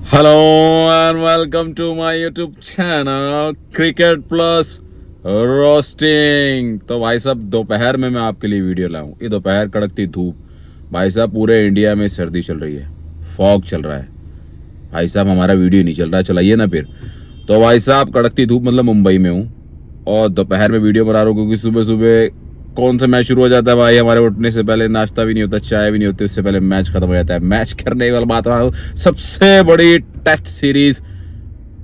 Hello and welcome to my YouTube channel cricket plus roasting. तो भाई साहब दोपहर में मैं आपके लिए वीडियो लाऊं। ये दोपहर कड़कती धूप, भाई साहब पूरे इंडिया में सर्दी चल रही है, फॉग चल रहा है। भाई साहब हमारा वीडियो नहीं चल रहा, चलाइए ना फिर। तो भाई साहब कड़कती धूप मतलब मुंबई में हूँ और दोपहर में वीडियो बना रहा हूँ क्योंकि सुबह सुबह कौन सा मैच शुरू हो जाता है भाई। हमारे उठने से पहले नाश्ता भी नहीं होता, चाय भी नहीं होती, उससे पहले मैच खत्म हो जाता है। मैच करने की वाली बात सबसे बड़ी टेस्ट सीरीज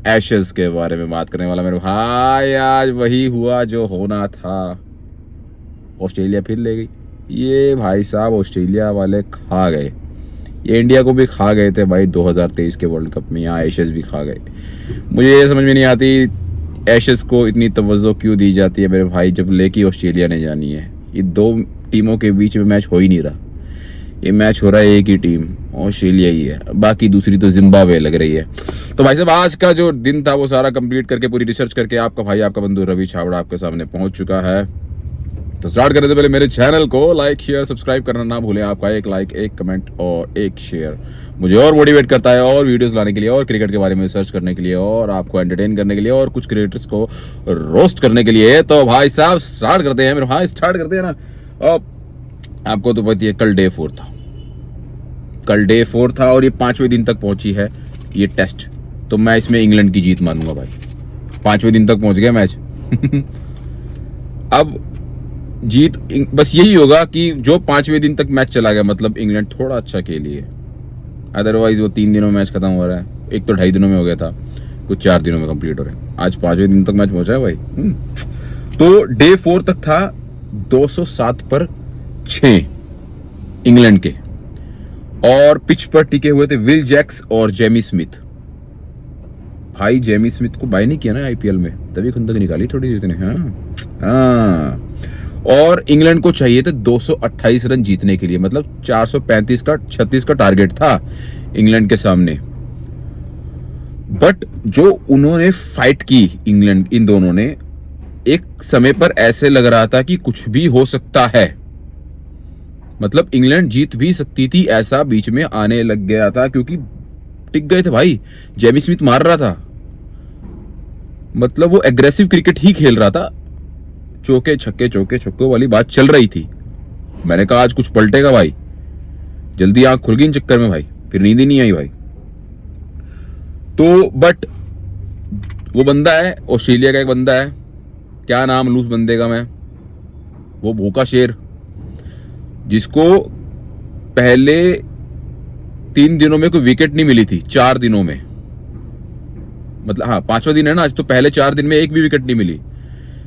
एशेज के बारे में बात करने वाला मेरे भाई। आज वही हुआ जो होना था, ऑस्ट्रेलिया फिर ले गई। ये भाई साहब ऑस्ट्रेलिया वाले खा गए, ये इंडिया को भी खा गए थे भाई 2023 के वर्ल्ड कप में। यहाँ एशेज भी खा गए। मुझे ये समझ में नहीं आती एशेज को इतनी तवज्जो क्यों दी जाती है मेरे भाई, जब लेके ऑस्ट्रेलिया ने जानी है। ये दो टीमों के बीच में मैच हो ही नहीं रहा, ये मैच हो रहा है एक ही टीम ऑस्ट्रेलिया ही है, बाकी दूसरी तो जिम्बाब्वे लग रही है। तो भाई साहब आज का जो दिन था वो सारा कंप्लीट करके पूरी रिसर्च करके आपका भाई आपका बंधु रवि छाबड़ा आपके सामने पहुंच चुका है। तो स्टार्ट करने से पहले मेरे चैनल को लाइक शेयर सब्सक्राइब करना ना भूलें। आपका एक लाइक, एक कमेंट और एक शेयर मुझे और मोटिवेट करता है और वीडियोस लाने के लिए और क्रिकेट के बारे में रिसर्च करने के लिए और आपको एंटरटेन करने के लिए और कुछ क्रिकेटर्स को रोस्ट करने के लिए। तो भाई साहब स्टार्ट करते हैं मेरे भाई, स्टार्ट करते हैं ना। अब आपको तो पता है कल डे 4 था, कल डे 4 था और ये 5वें दिन तक पहुंची है ये टेस्ट। तो मैं इसमें इंग्लैंड की जीत मानूंगा भाई, 5वें दिन तक पहुंच गया मैच। अब जीत बस यही होगा कि जो 5वें दिन तक मैच चला गया मतलब इंग्लैंड थोड़ा अच्छा खेली है, अदरवाइज वो 3 दिनों में मैच खत्म हो रहा है। एक तो 2.5 दिनों में हो गया था, कुछ 4 दिनों में कंप्लीट हो रहा है। आज 5वें दिन तक मैच पहुंचा है भाई। तो डे 4 तक था 207 पर 6 इंग्लैंड के, और पिच पर टिके हुए थे विल जैक्स और जेमी स्मिथ। भाई जेमी स्मिथ को बाय नहीं किया ना आईपीएल में, तभी खुंदक निकाली थोड़ी देर ने। हाँ। और इंग्लैंड को चाहिए थे 228 रन जीतने के लिए, मतलब 435 का 36 का टारगेट था इंग्लैंड के सामने। बट जो उन्होंने फाइट की इंग्लैंड, इन दोनों ने, एक समय पर ऐसे लग रहा था कि कुछ भी हो सकता है, मतलब इंग्लैंड जीत भी सकती थी, ऐसा बीच में आने लग गया था क्योंकि टिक गए थे भाई। जेमी स्मिथ मार रहा था, मतलब वो एग्रेसिव क्रिकेट ही खेल रहा था, चौके छक्के वाली बात चल रही थी। मैंने कहा आज कुछ पलटेगा भाई, जल्दी आंख खुल गई इन चक्कर में भाई, फिर नींद ही नहीं आई भाई। तो बट वो बंदा है ऑस्ट्रेलिया का, एक बंदा है, क्या नाम लूं उस बंदे का मैं, वो भूखा शेर, जिसको पहले 3 दिनों में कोई विकेट नहीं मिली थी, 4 दिनों में, मतलब हाँ 5वां दिन है ना आज, तो पहले 4 दिन में एक भी विकेट नहीं मिली।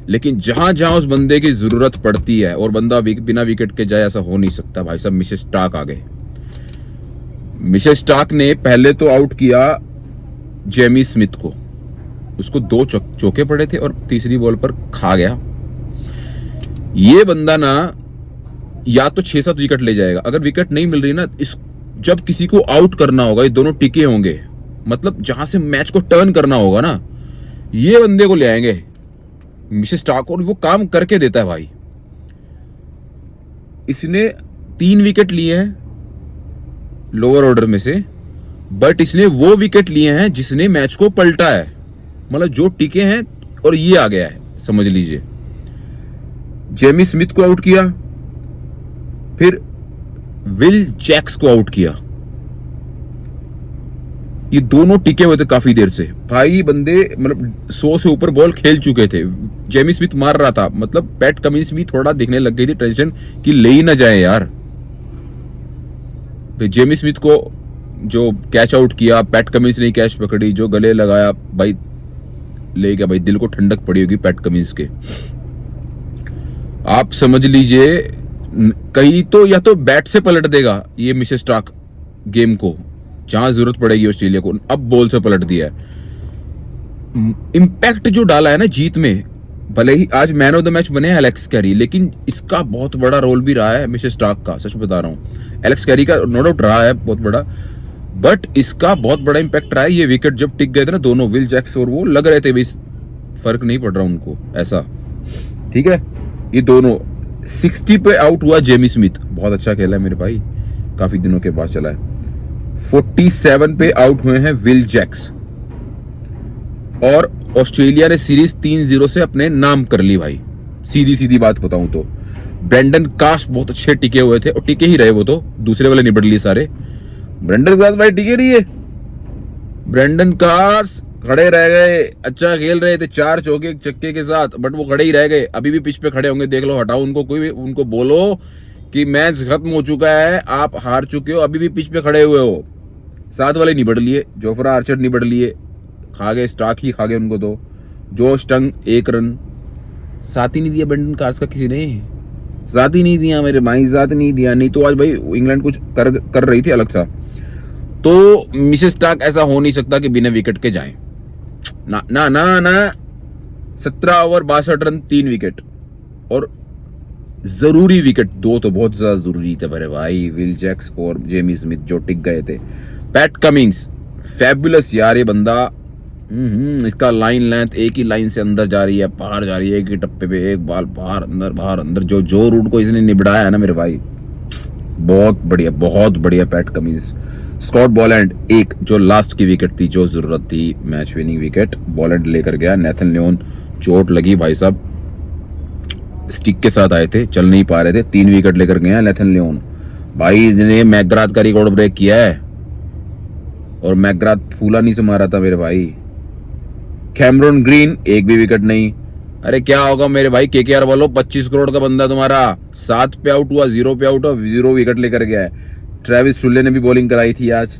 लेकिन जहां जहां उस बंदे की जरूरत पड़ती है और बंदा बिना विकेट के जाए, ऐसा हो नहीं सकता भाई साहब। मिशेल स्टार्क आ गए। मिशेल स्टार्क ने पहले तो आउट किया जेमी स्मिथ को, उसको 2 चौके पड़े थे और तीसरी बॉल पर खा गया। ये बंदा ना या तो 6-7 विकेट ले जाएगा, अगर विकेट नहीं मिल रही ना, जब किसी को आउट करना होगा, ये दोनों टिके होंगे, मतलब जहां से मैच को टर्न करना होगा ना, ये बंदे को ले आएंगे मिशेल स्टार्क, और वो काम करके देता है भाई। इसने 3 विकेट लिए हैं लोअर ऑर्डर में से, बट इसने वो विकेट लिए हैं जिसने मैच को पलटा है, मतलब जो टिके हैं, और ये आ गया है, समझ लीजिए। जेमी स्मिथ को आउट किया, फिर विल जैक्स को आउट किया। ये दोनों टिके हुए थे काफी देर से भाई, बंदे मतलब 100 से ऊपर बॉल खेल चुके थे। जेमी स्मिथ मार रहा था, मतलब पैट कमिंस भी थोड़ा दिखने लग गई थी टेंशन कि ले ही ना जाए यार। जेमी स्मिथ को जो कैच आउट किया, पैट कमिंस ने कैच पकड़ी, जो गले लगाया भाई, ले गया भाई। दिल को ठंडक पड़ी होगी पैट कमिंस के, आप समझ लीजिए। कहीं तो या तो बैट से पलट देगा ये मिशेल स्टार्क गेम को, जहां जरूरत पड़ेगी ऑस्ट्रेलिया को, अब बॉल से पलट दिया है। इंपैक्ट जो डाला है ना जीत में, भले ही आज मैन ऑफ द मैच बने हैं एलेक्स कैरी, लेकिन इसका बहुत बड़ा रोल भी रहा है मिशेल स्टार्क का, सच बता रहा हूं। एलेक्स कैरी का नो डाउट रहा है बहुत बड़ा, बट इसका बहुत बड़ा इंपैक्ट रहा है। ये विकेट जब टिक गए थे ना दोनों, विल जैक्स और वो, लग रहे थे भी फर्क नहीं पड़ रहा उनको ऐसा, ठीक है। ये दोनों 60 पे आउट हुआ जेमी स्मिथ, बहुत अच्छा खेला है मेरे भाई, काफी दिनों के बाद चला है। 47 पे आउट हुए हैं विल जैक्स, और ऑस्ट्रेलिया ने सीरीज 3-0 से अपने नाम कर ली भाई। सीधी सीधी बात बताऊं तो ब्रेंडन काश बहुत अच्छे टिके हुए थे, और टिके ही रहे, वो तो दूसरे वाले निबड़ लिए सारे। ब्रेंडन काश भाई टिके नहीं है, ब्रेंडन काश खड़े रह गए, अच्छा खेल रहे थे 4 चौके चक्के के साथ, बट वो खड़े ही रह गए। अभी भी पिच पे खड़े होंगे, देख लो, हटाओ उनको, कोई भी उनको बोलो कि मैच खत्म हो चुका है, आप हार चुके हो, अभी भी पिच पे खड़े हुए हो। 7 वाले निबड़ लिए, जोफ्रा आर्चर निबड़ लिए, खा गए, स्टार्क ही खा गए उनको तो। जोश टंग 1 रन, साथ ही नहीं दिया ब्रेंडन कार्स का, किसी ने साथ ही नहीं दिया मेरे भाई, साथ नहीं दिया, नहीं तो आज भाई इंग्लैंड कुछ कर रही थी अलग सा। तो मिसेस स्टार्क ऐसा हो नहीं सकता कि बिना विकेट के जाए, ना ना ना ना। 17 ओवर 62 रन 3 विकेट, और जरूरी विकेट 2 तो बहुत ज्यादा जरूरी थे मेरे भाई, विल जैक्स और जेमी स्मिथ जो टिक गए थे। पैट कमिंस फैबुलस यार, ये बंदा इसका लाइन लेंथ एक ही लाइन से अंदर जा रही है, बाहर जा रही है, एक ही टप्पे पे एक बाल बाहर अंदर, जो रूट को इसने निबड़ाया है ना मेरे भाई, बहुत बढ़िया पैट कमिंस। स्कॉट बॉलैंड एक जो लास्ट की विकेट थी, जो जरूरत थी, मैच विनिंग विकेट बॉलैंड लेकर गया। नेथन लियोन चोट लगी भाई साहब, स्टिक के साथ आए थे, चल नहीं पा रहे थे, 3 विकेट लेकर गए नेथन लियोन भाई, इसने मैकग्राथ का रिकॉर्ड ब्रेक किया है, और मैकग्राथ फूला नहीं से मारा था मेरे भाई। कैमरन ग्रीन एक भी विकेट नहीं। अरे क्या होगा मेरे भाई, केकेआर वालों, 25 करोड़ का बंदा तुम्हारा, 7 पे आउट हुआ, 0 पे आउट हुआ, 0 विकेट लेकर गया है। ट्रेविस टुल्ले ने भी बॉलिंग कराई थी आज,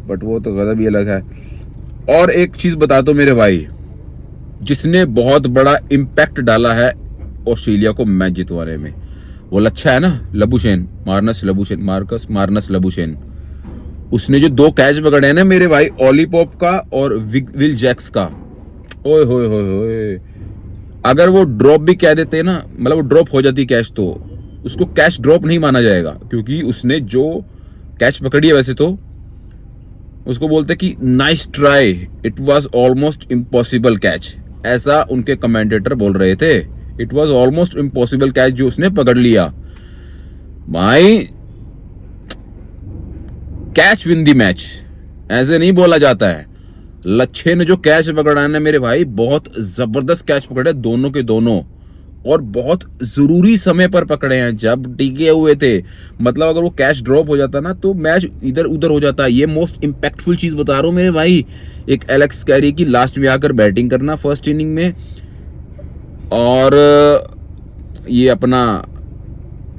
बट वो तो गजब ही अलग है। और एक चीज बता दो मेरे भाई, जिसने बहुत बड़ा इम्पैक्ट डाला है ऑस्ट्रेलिया को मैच जितवाने में, वो लच्छा है ना, लबुशेन, मार्कस मार्नस लबुशेन। उसने जो 2 कैच पकड़े हैं ना मेरे भाई, ऑलीपॉप का और विल जैक्स का, ओए होए होए होए, अगर वो ड्रॉप भी कह देते ना, मतलब वो ड्रॉप हो जाती कैच, तो उसको कैच ड्रॉप नहीं माना जाएगा, क्योंकि उसने जो कैच पकड़ी है, वैसे तो उसको बोलते कि nice try, it was almost impossible catch, ऐसा उनके कमेंटेटर बोल रहे थे। It was almost impossible catch जो उसने पकड़ लिया भाई। कैच विन दी मैच ऐसे नहीं बोला जाता है। लच्छे ने जो कैच पकड़ा ना मेरे भाई, बहुत जबरदस्त कैच पकड़े दोनों के दोनों, और बहुत जरूरी समय पर पकड़े हैं, जब टिके हुए थे। मतलब अगर वो कैच ड्रॉप हो जाता ना तो मैच इधर उधर हो जाता। ये मोस्ट इंपैक्टफुल चीज बता रहा हूं मेरे भाई, एक एलेक्स कैरी की लास्ट में आकर बैटिंग करना फर्स्ट इनिंग में, और ये अपना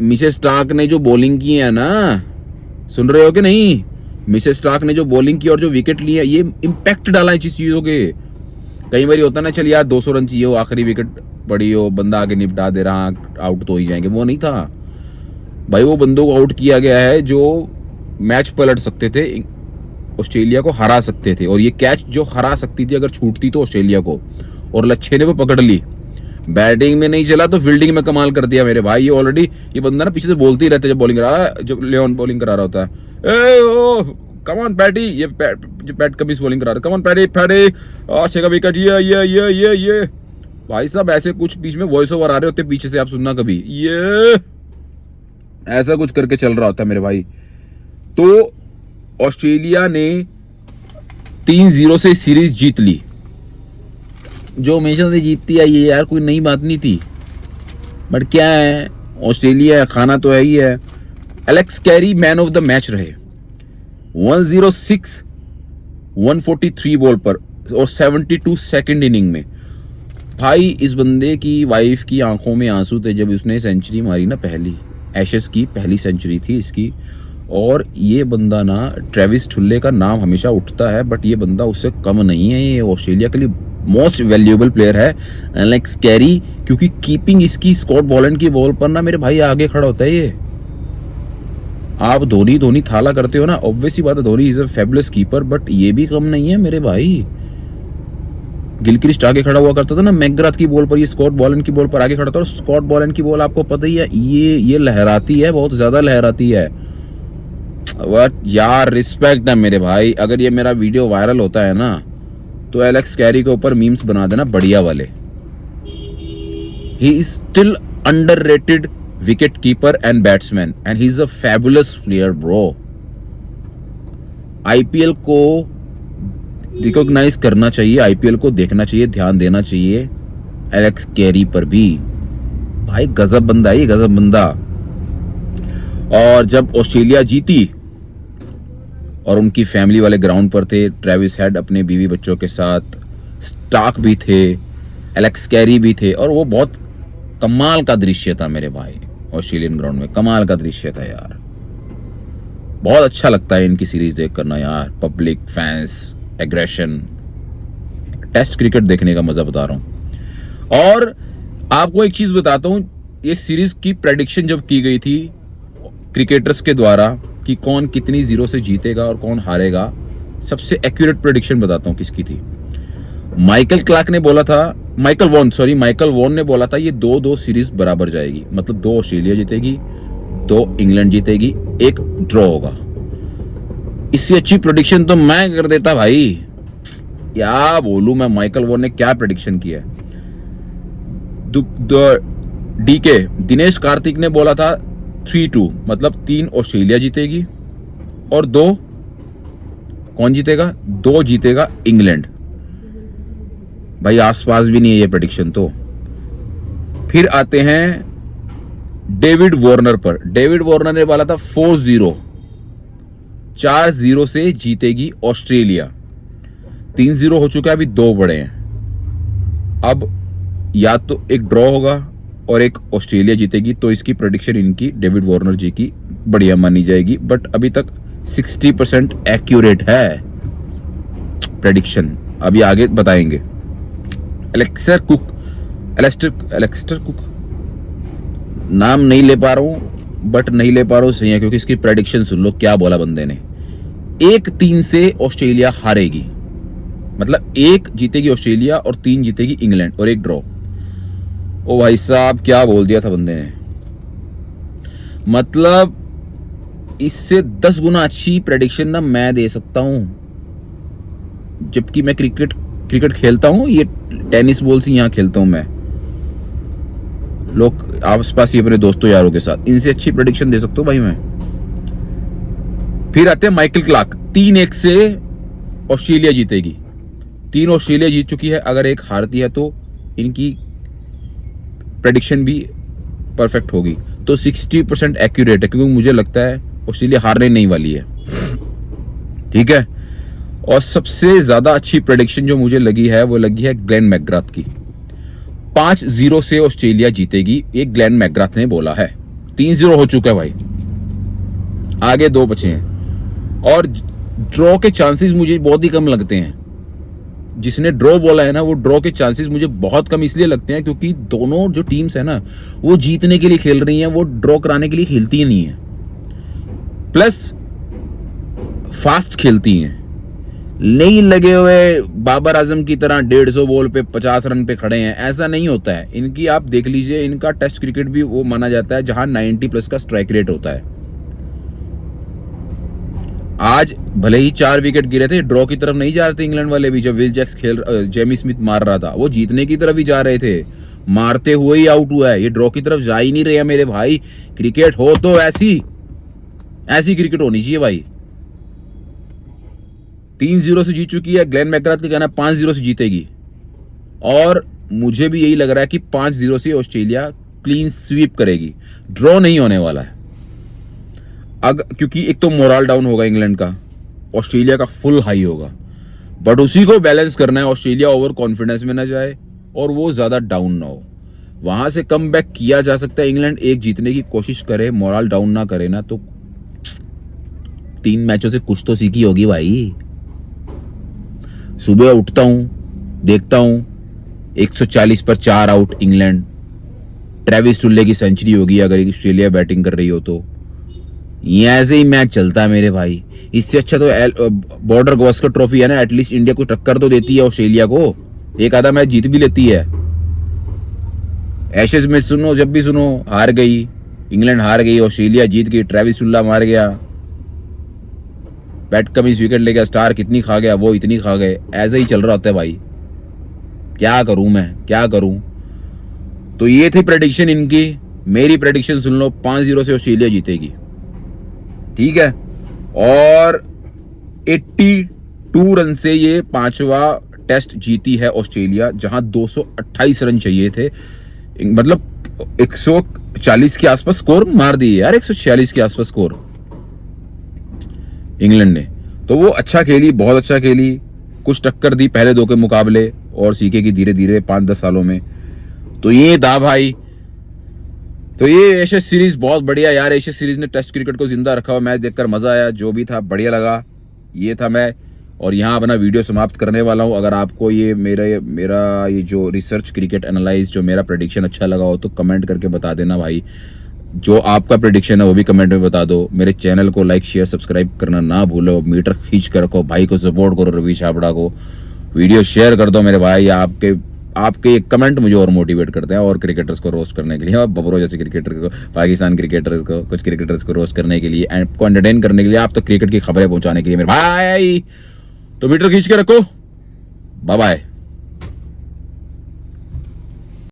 मिसेस स्टार्क ने जो बॉलिंग की है ना, सुन रहे हो कि नहीं, मिसेस स्टार्क ने जो बॉलिंग की और जो विकेट लिए, ये इम्पैक्ट डाला है इस चीजों के। कई बार होता ना, चल यार 200 रन चाहिए हो, आखिरी विकेट पड़ी हो, बंदा आगे निपटा दे रहा, आउट तो ही जाएंगे, वो नहीं था भाई। वो बंदों को आउट किया गया है जो मैच पलट सकते थे, ऑस्ट्रेलिया को हरा सकते थे, और ये कैच जो हरा सकती थी अगर छूटती तो ऑस्ट्रेलिया को, और लच्छे ने वो पकड़ ली। बैटिंग में नहीं चला तो फील्डिंग में कमाल कर दिया मेरे भाई। ये ऑलरेडी ये बंदा ना पीछे से बोलते ही रहता है जब बॉलिंग करा रहा है, जब लियोन बॉलिंग करा रहा होता है, ए ओ कम ऑन पैटी, ये पैट कमिंस बॉलिंग करा रहा है, कम ऑन पैटी पैटी, अच्छे का विकेट, ये भाई साहब ऐसे कुछ बीच में वॉइस ओवर आ रहे होते पीछे से, आप सुनना कभी, ये ऐसा कुछ करके चल रहा होता है मेरे भाई। तो ऑस्ट्रेलिया ने 3-0 से सीरीज जीत ली, जो हमेशा से जीतती आई है यार, कोई नई बात नहीं थी, बट क्या है, ऑस्ट्रेलिया खाना तो है ही है। Alex Carey man of the match रहे, 106 143 बॉल पर और 72 सेकंड इनिंग में। भाई इस बंदे की वाइफ की आंखों में आंसू थे जब उसने सेंचुरी मारी ना, पहली एशेस की पहली सेंचुरी थी इसकी। और ये बंदा ना, ट्रेविस टुल्ले का नाम हमेशा उठता है, बट ये बंदा उससे कम नहीं है, ये ऑस्ट्रेलिया के लिए मोस्ट वैल्यूएबल प्लेयर है एलेक्स कैरी, क्योंकि कीपिंग इसकी स्कॉट बॉलैंड की बॉल पर ना मेरे भाई आगे खड़ा होता है ये। आप धोनी थाला करते हो ना, ऑब्वियसली बात है, Dhoni is a fabulous keeper, but ये भी कम नहीं है मेरे भाई। गिलक्रिस्ट आगे खड़ा हुआ करता था ना मैकग्राथ की बॉल पर, ये स्कॉट बॉलैंड की बॉल पर आगे खड़ा था, और स्कॉट बॉलैंड की बॉल आपको पता ही है, ये लहराती है, बहुत ज्यादा लहराती है। बट यार रिस्पेक्ट है मेरे भाई, अगर ये मेरा वीडियो वायरल होता है ना तो एलेक्स कैरी के ऊपर मीम्स बना देना बढ़िया वाले। He is still underrated wicket keeper and batsman, and he is a fabulous player bro. IPL को रिकॉग्नाइज करना चाहिए, आईपीएल को देखना चाहिए, ध्यान देना चाहिए एलेक्स कैरी पर भी। भाई गजब बंदा है, गजब बंदा। और जब ऑस्ट्रेलिया जीती और उनकी फैमिली वाले ग्राउंड पर थे, ट्रेविस हेड अपने बीवी बच्चों के साथ, स्टार्क भी थे, एलेक्स कैरी भी थे, और वो बहुत कमाल का दृश्य था मेरे भाई। ऑस्ट्रेलियन ग्राउंड में कमाल का दृश्य था यार। बहुत अच्छा लगता है इनकी सीरीज देख करना यार। Public, fans, aggression, test cricket देखने का मजा बता रहा हूं। और आपको एक चीज बताता हूं, ये सीरीज की प्रेडिक्शन जब की गई थी क्रिकेटर्स के द्वारा कि कौन कितनी जीरो से जीतेगा और कौन हारेगा, सबसे एक्यूरेट प्रेडिक्शन बताता हूं किसकी थी। माइकल वॉन ने बोला था ये 2-2 सीरीज बराबर जाएगी, मतलब 2 ऑस्ट्रेलिया जीतेगी, 2 इंग्लैंड जीतेगी, 1 ड्रॉ होगा। इससे अच्छी प्रेडिक्शन तो मैं कर देता भाई, क्या बोलूं मैं। माइकल वॉन ने क्या प्रेडिक्शन किया है। डीके दिनेश कार्तिक ने बोला था 3-2, मतलब 3 ऑस्ट्रेलिया जीतेगी और 2 कौन जीतेगा, 2 जीतेगा इंग्लैंड। भाई आसपास भी नहीं है ये प्रेडिक्शन तो। फिर आते हैं डेविड वार्नर पर। डेविड वार्नर ने बोला था 4-0, 4-0 से जीतेगी ऑस्ट्रेलिया। 3-0 हो चुका है, अभी 2 बड़े हैं। अब या तो एक ड्रॉ होगा और एक ऑस्ट्रेलिया जीतेगी, तो इसकी प्रेडिक्शन इनकी डेविड वार्नर जी की बढ़िया मानी जाएगी। बट अभी तक 60% एक्यूरेट है प्रेडिक्शन, अभी आगे बताएंगे। एलेक्स्टर कुक नाम नहीं ले पा रहा हूं, बट नहीं ले पा रहा हूं सही है, क्योंकि इसकी प्रेडिक्शन सुन लो क्या बोला बंदे ने। 1-3 से ऑस्ट्रेलिया हारेगी, मतलब 1 जीतेगी ऑस्ट्रेलिया और 3 जीतेगी इंग्लैंड और 1 ड्रॉ। ओ भाई साहब क्या बोल दिया था बंदे ने, मतलब इससे 10 गुना अच्छी प्रेडिक्शन ना मैं दे सकता हूं। जबकि मैं क्रिकेट खेलता हूं, ये टेनिस बॉल से यहां खेलता हूं मैं, लोग आसपास ही अपने दोस्तों यारों के साथ, इनसे अच्छी प्रेडिक्शन दे सकता हूं भाई मैं। फिर आते हैं माइकल क्लार्क। 3-1 से ऑस्ट्रेलिया जीतेगी, 3 ऑस्ट्रेलिया जीत चुकी है, अगर 1 हारती है तो इनकी प्रेडिक्शन भी परफेक्ट होगी। तो 60% एक्यूरेट है, क्योंकि मुझे लगता है ऑस्ट्रेलिया हारने नहीं वाली है। ठीक है। और सबसे ज्यादा अच्छी प्रेडिक्शन जो मुझे लगी है वो लगी है ग्लेन मैकग्राथ की। 5-0 से ऑस्ट्रेलिया जीतेगी, ये ग्लेन मैकग्राथ ने बोला है। 3-0 हो चुका है भाई, आगे 2 बचे हैं। और ड्रॉ के चांसेस मुझे बहुत ही कम लगते हैं। जिसने ड्रॉ बोला है ना, वो ड्रॉ के चांसेस मुझे बहुत कम इसलिए लगते हैं क्योंकि दोनों जो टीम्स है ना, वो जीतने के लिए खेल रही हैं, वो ड्रॉ कराने के लिए खेलती ही नहीं है। प्लस फास्ट खेलती हैं, नहीं लगे हुए बाबर आजम की तरह 150 बॉल पे 50 रन पे खड़े हैं, ऐसा नहीं होता है इनकी। आप देख लीजिए, इनका टेस्ट क्रिकेट भी वो माना जाता है जहां 90+ का स्ट्राइक रेट होता है। आज भले ही 4 विकेट गिरे थे, ड्रॉ की तरफ नहीं जा रहे थे इंग्लैंड वाले भी। जब विल जैक्स जेमी स्मिथ मार रहा था, वो जीतने की तरफ ही जा रहे थे, मारते हुए ही आउट हुआ है। ये ड्रॉ की तरफ जा ही नहीं रहे मेरे भाई। क्रिकेट हो तो ऐसी क्रिकेट होनी चाहिए भाई। 3-0 से जीत चुकी है, ग्लेन मैकग्राथ का कहना 5-0 से जीतेगी, और मुझे भी यही लग रहा है कि 5-0 से ऑस्ट्रेलिया क्लीन स्वीप करेगी, ड्रॉ नहीं होने वाला है। क्योंकि एक तो मोरल डाउन होगा इंग्लैंड का, ऑस्ट्रेलिया का फुल हाई होगा, बट उसी को बैलेंस करना है। ऑस्ट्रेलिया ओवर कॉन्फिडेंस में ना जाए और वो ज्यादा डाउन ना हो, वहां से कम बैक किया जा सकता है। इंग्लैंड 1 जीतने की कोशिश करे, मोरल डाउन ना करे ना, तो 3 मैचों से कुछ तो सीखी होगी भाई। सुबह उठता हूं, देखता हूं 140 पर 4 आउट इंग्लैंड, ट्रेविस टुल्ले की सेंचुरी होगी अगर ऑस्ट्रेलिया बैटिंग कर रही हो तो। ये ऐसे ही मैच चलता है मेरे भाई। इससे अच्छा तो बॉर्डर गावस्कर ट्रॉफी है ना, एटलीस्ट इंडिया को टक्कर तो देती है ऑस्ट्रेलिया को, एक आधा मैच जीत भी लेती है। एशेज में सुनो, जब भी सुनो हार गई इंग्लैंड, हार गई ऑस्ट्रेलिया, जीत गई, ट्रेविस टुल्ला मार गया, पैट कमिंस विकेट ले गया, स्टार कितनी खा गया, वो इतनी खा गए, ऐसे ही चल रहा होता है भाई। क्या करूं मैं, क्या करूं। तो ये थी प्रेडिक्शन इनकी। मेरी प्रेडिक्शन सुन लो, 5-0 से ऑस्ट्रेलिया जीतेगी, ठीक है। और 182 रन से ये 5वां टेस्ट जीती है ऑस्ट्रेलिया, जहां 228 रन चाहिए थे। मतलब 140 के आसपास स्कोर मार दिए यार, 146 के आसपास स्कोर इंग्लैंड ने। तो वो अच्छा खेली, बहुत अच्छा खेली, कुछ टक्कर दी पहले 2 के मुकाबले, और सीखेगी धीरे धीरे 5-10 सालों में। तो ये था भाई, तो ये एशेज सीरीज बहुत बढ़िया यार। एशेज सीरीज ने टेस्ट क्रिकेट को जिंदा रखा हुआ, मैच देखकर मजा आया, जो भी था बढ़िया लगा। ये था मैं, और यहाँ अपना वीडियो समाप्त करने वाला हूँ। अगर आपको ये मेरा ये जो रिसर्च क्रिकेट एनालाइज जो मेरा प्रेडिक्शन अच्छा लगा हो तो कमेंट करके बता देना भाई। जो आपका प्रेडिक्शन है वो भी कमेंट में बता दो। मेरे चैनल को लाइक शेयर सब्सक्राइब करना ना भूलो। मीटर खींच कर रखो, भाई को सपोर्ट करो, रवि छाबड़ा को वीडियो शेयर कर दो मेरे भाई। आपके कमेंट मुझे और मोटिवेट करते हैं और क्रिकेटर्स को रोस्ट करने के लिए, और बबरो जैसे क्रिकेटर को, पाकिस्तान क्रिकेटर्स को, कुछ क्रिकेटर्स को रोस्ट करने के लिए, आपको एंटरटेन करने के लिए, आप तो क्रिकेट की खबरें पहुंचाने के लिए मेरे भाई। तो मीटर खींच के रखो। Bye bye.